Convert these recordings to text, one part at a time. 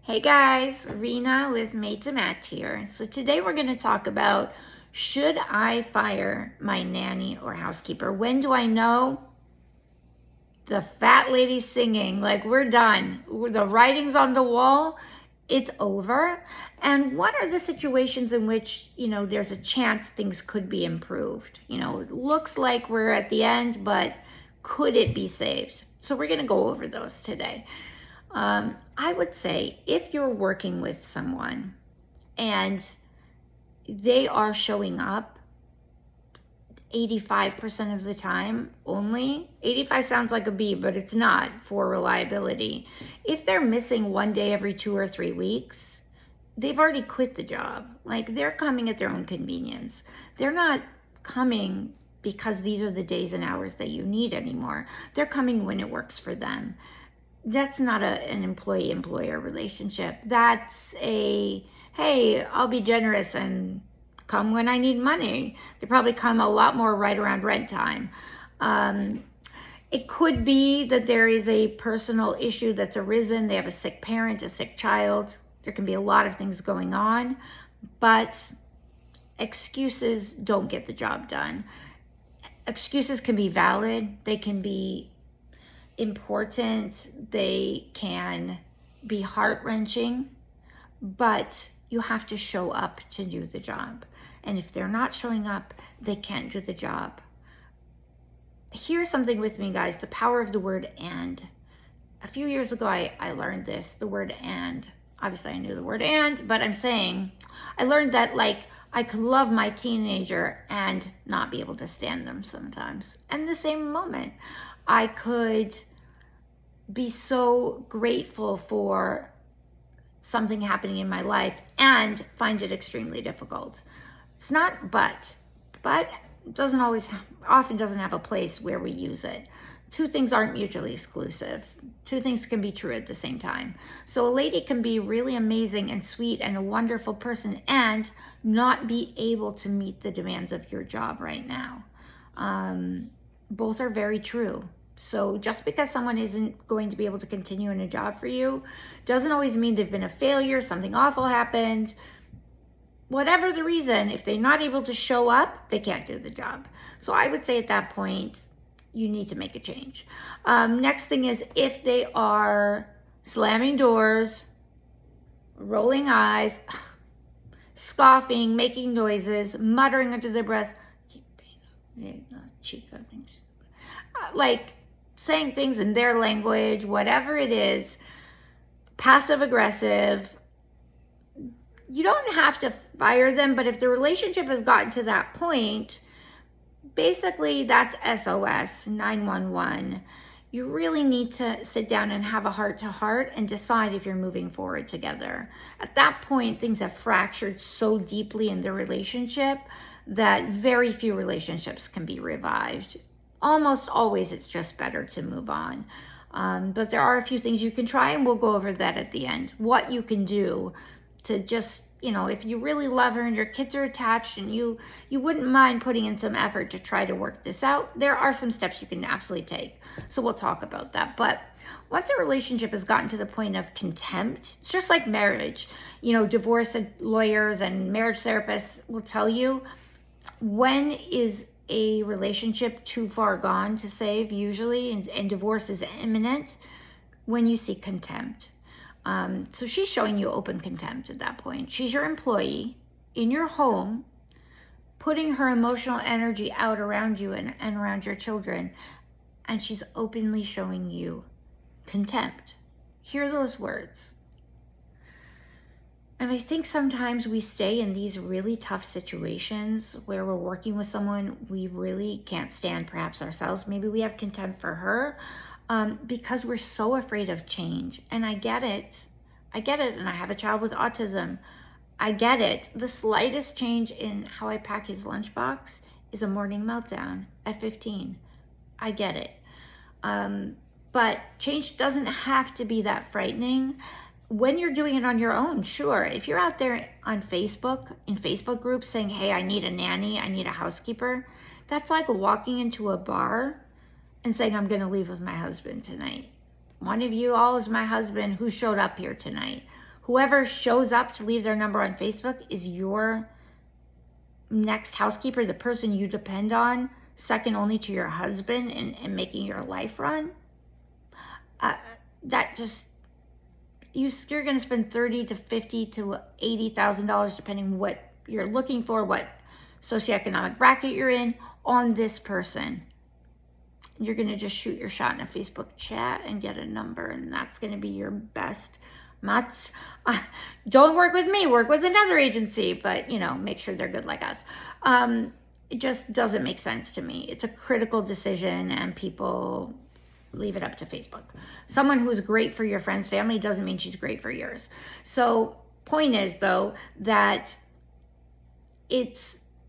Hey guys, Rena with Made to Match here. So today we're going to talk about, should I fire my nanny or housekeeper? When do I know the fat lady's singing, like we're done, the writing's on the wall, it's over? And what are the situations in which, there's a chance things could be improved? It looks like we're at the end, but could it be saved? So we're going to go over those today. I would say if you're working with someone and they are showing up 85% of the time only, 85 sounds like a B, but it's not for reliability. If they're missing one day every 2 or 3 weeks, they've already quit the job. Like, they're coming at their own convenience. They're not coming because these are the days and hours that you need anymore. They're coming when it works for them. That's not an employee-employer relationship. That's a, hey, I'll be generous and come when I need money. They probably come a lot more right around rent time. It could be that there is a personal issue that's arisen. They have a sick parent, a sick child. There can be a lot of things going on, but excuses don't get the job done. Excuses can be valid. They can be important, they can be heart-wrenching, but you have to show up to do the job. And if they're not showing up, they can't do the job. Here's something with me, guys, the power of the word and. A few years ago, I learned this, the word and. Obviously, I knew the word and, but I'm saying, I learned that, like, I could love my teenager and not be able to stand them sometimes. And the same moment, I could be so grateful for something happening in my life and find it extremely difficult. It's not but doesn't always, often doesn't have a place where we use it. Two things aren't mutually exclusive. Two things can be true at the same time. So a lady can be really amazing and sweet and a wonderful person and not be able to meet the demands of your job right now. Both are very true. So just because someone isn't going to be able to continue in a job for you doesn't always mean they've been a failure, something awful happened. Whatever the reason, if they're not able to show up, they can't do the job. So I would say at that point, you need to make a change. Next thing is, if they are slamming doors, rolling eyes, scoffing, making noises, muttering under their breath, like saying things in their language, whatever it is, passive aggressive, you don't have to fire them, but if the relationship has gotten to that point, basically that's SOS, 911. You really need to sit down and have a heart-to-heart and decide if you're moving forward together. At that point, things have fractured so deeply in the relationship that very few relationships can be revived. Almost always, it's just better to move on. But there are a few things you can try, and we'll go over that at the end. What you can do to just, if you really love her and your kids are attached and you wouldn't mind putting in some effort to try to work this out, there are some steps you can absolutely take. So we'll talk about that. But once a relationship has gotten to the point of contempt, it's just like marriage. Divorce lawyers and marriage therapists will tell you, when is a relationship too far gone to save, usually, and divorce is imminent? When you see contempt. So she's showing you open contempt at that point. She's your employee in your home, putting her emotional energy out around you and around your children, and she's openly showing you contempt. Hear those words. And I think sometimes we stay in these really tough situations where we're working with someone we really can't stand, perhaps ourselves. Maybe we have contempt for her because we're so afraid of change. And I get it. And I have a child with autism. I get it. The slightest change in how I pack his lunchbox is a morning meltdown at 15. I get it. But change doesn't have to be that frightening. When you're doing it on your own, sure. If you're out there on Facebook, in Facebook groups saying, hey, I need a nanny, I need a housekeeper, that's like walking into a bar and saying, I'm going to leave with my husband tonight. One of you all is my husband. Who showed up here tonight? Whoever shows up to leave their number on Facebook is your next housekeeper, the person you depend on, second only to your husband and making your life run. That just, you're going to spend $30 to $50 to $80,000 depending what you're looking for, what socioeconomic bracket you're in, on this person. You're going to just shoot your shot in a Facebook chat and get a number, and that's going to be your best. Don't work with me, work with another agency, but make sure they're good like us. It just doesn't make sense to me. It's a critical decision, and people leave it up to Facebook. Someone who's great for your friend's family doesn't mean she's great for yours. So point is, though, that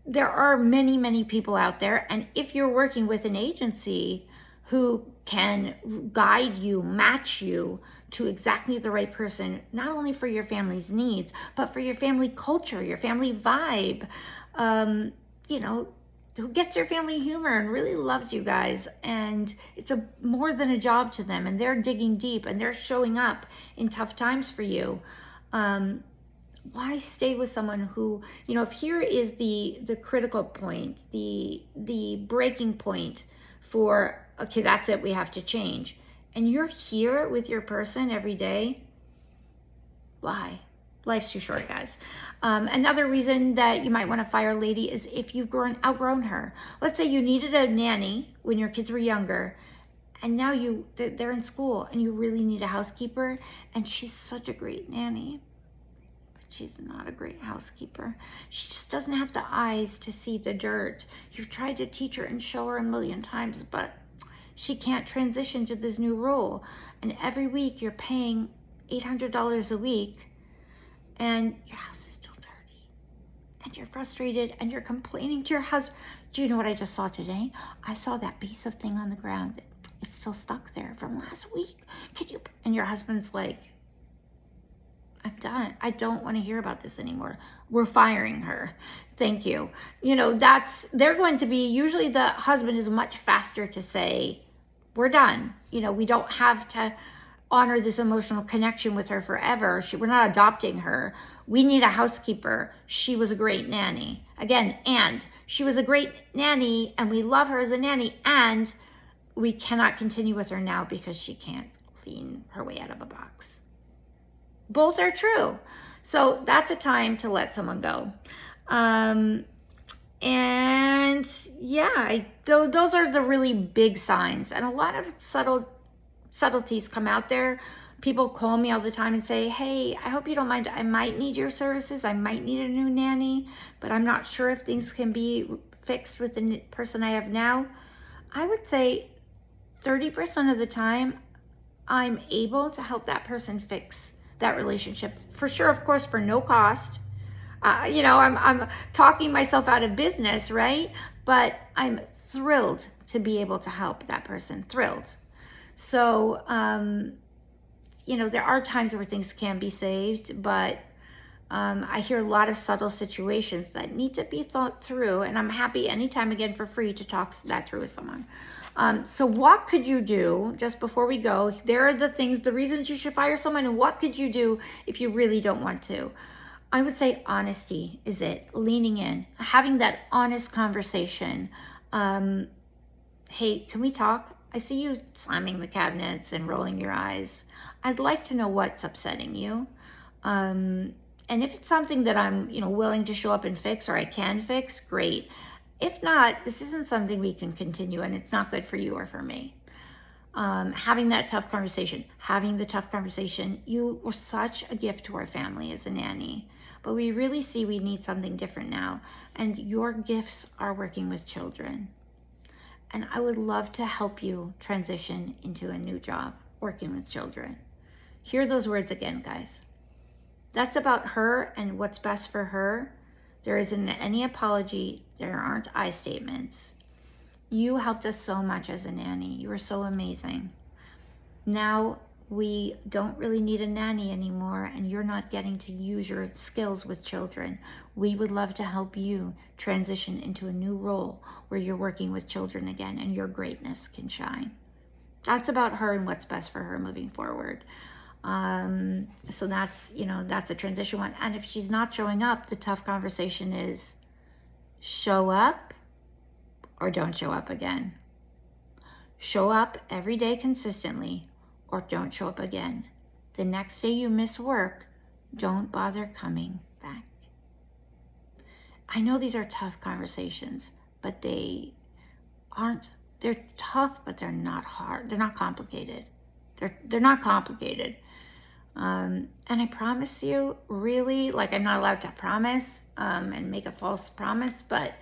there are many, many people out there, and if you're working with an agency who can guide you, match you to exactly the right person, not only for your family's needs, but for your family culture, your family vibe, who gets your family humor and really loves you guys, and it's more than a job to them, and they're digging deep and they're showing up in tough times for you. Why stay with someone who, if here is the critical point, the breaking point for, okay, that's it, we have to change, and you're here with your person every day, why? Life's too short, guys. Another reason that you might want to fire a lady is if you've outgrown her. Let's say you needed a nanny when your kids were younger, and now they're in school, and you really need a housekeeper, and she's such a great nanny, but she's not a great housekeeper. She just doesn't have the eyes to see the dirt. You've tried to teach her and show her a million times, but she can't transition to this new role. And every week you're paying $800 a week, and your house is still dirty, and you're frustrated, and you're complaining to your husband. Do you know what I just saw today? I saw that piece of thing on the ground. It's still stuck there from last week. And your husband's like, I'm done. I don't want to hear about this anymore. We're firing her. Thank you. They're going to be, usually the husband is much faster to say, we're done. We don't have to honor this emotional connection with her forever. We're not adopting her. We need a housekeeper. She was a great nanny. Again, and she was a great nanny, and we love her as a nanny, and we cannot continue with her now because she can't clean her way out of a box. Both are true. So that's a time to let someone go. And yeah, those are the really big signs. And a lot of subtleties come out there. People call me all the time and say, hey, I hope you don't mind. I might need your services. I might need a new nanny, but I'm not sure if things can be fixed with the person I have now. I would say 30% of the time, I'm able to help that person fix that relationship. For sure, of course, for no cost. I'm talking myself out of business, right? But I'm thrilled to be able to help that person. Thrilled. So, there are times where things can be saved, but I hear a lot of subtle situations that need to be thought through, and I'm happy anytime, again, for free to talk that through with someone. So what could you do, just before we go, there are the reasons you should fire someone, and what could you do if you really don't want to? I would say honesty is it. Leaning in, having that honest conversation. Hey, can we talk? I see you slamming the cabinets and rolling your eyes. I'd like to know what's upsetting you. And if it's something that I'm, willing to show up and fix, or I can fix, great. If not, this isn't something we can continue, and it's not good for you or for me. Having the tough conversation. You were such a gift to our family as a nanny, but we really see we need something different now. And your gifts are working with children. And I would love to help you transition into a new job, working with children. Hear those words again, guys. That's about her and what's best for her. There isn't any apology. There aren't I statements. You helped us so much as a nanny. You were so amazing. Now we don't really need a nanny anymore, and you're not getting to use your skills with children. We would love to help you transition into a new role where you're working with children again and your greatness can shine. That's about her and what's best for her moving forward. So that's, that's a transition one. And if she's not showing up, the tough conversation is show up or don't show up again. Show up every day consistently or don't show up again. The next day you miss work, don't bother coming back. I know these are tough conversations, but they're tough, but they're not hard. They're not complicated. They're not complicated. And I promise you, really, like, I'm not allowed to promise and make a false promise, but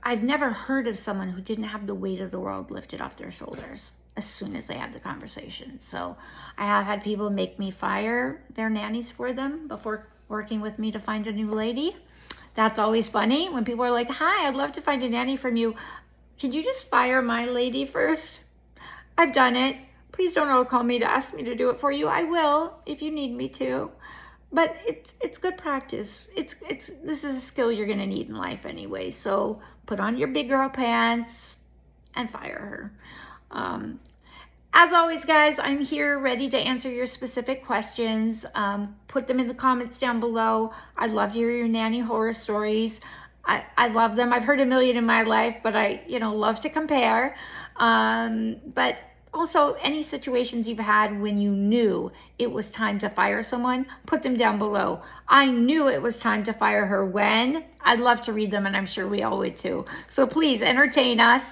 I've never heard of someone who didn't have the weight of the world lifted off their shoulders as soon as they had the conversation. So I have had people make me fire their nannies for them before working with me to find a new lady. That's always funny when people are like, hi, I'd love to find a nanny from you. Can you just fire my lady first? I've done it. Please don't call me to ask me to do it for you. I will if you need me to. But it's good practice. This is a skill you're gonna need in life anyway. So put on your big girl pants and fire her. As always, guys, I'm here ready to answer your specific questions. Put them in the comments down below. I'd love to hear your nanny horror stories. I love them. I've heard a million in my life, but I love to compare. But also, any situations you've had when you knew it was time to fire someone, put them down below. I knew it was time to fire her when. I'd love to read them, and I'm sure we all would too. So please entertain us.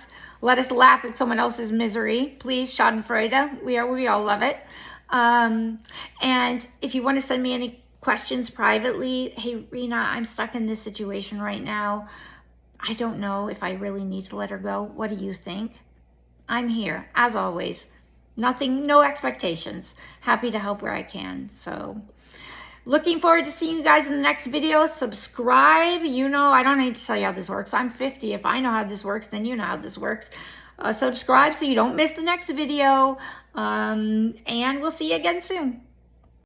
Let us laugh at someone else's misery. Please, Schadenfreude. We all love it. And if you want to send me any questions privately, hey, Rena, I'm stuck in this situation right now. I don't know if I really need to let her go. What do you think? I'm here, as always. No expectations. Happy to help where I can. So, looking forward to seeing you guys in the next video. Subscribe. I don't need to tell you how this works. I'm 50. If I know how this works, then you know how this works. Subscribe so you don't miss the next video. And we'll see you again soon.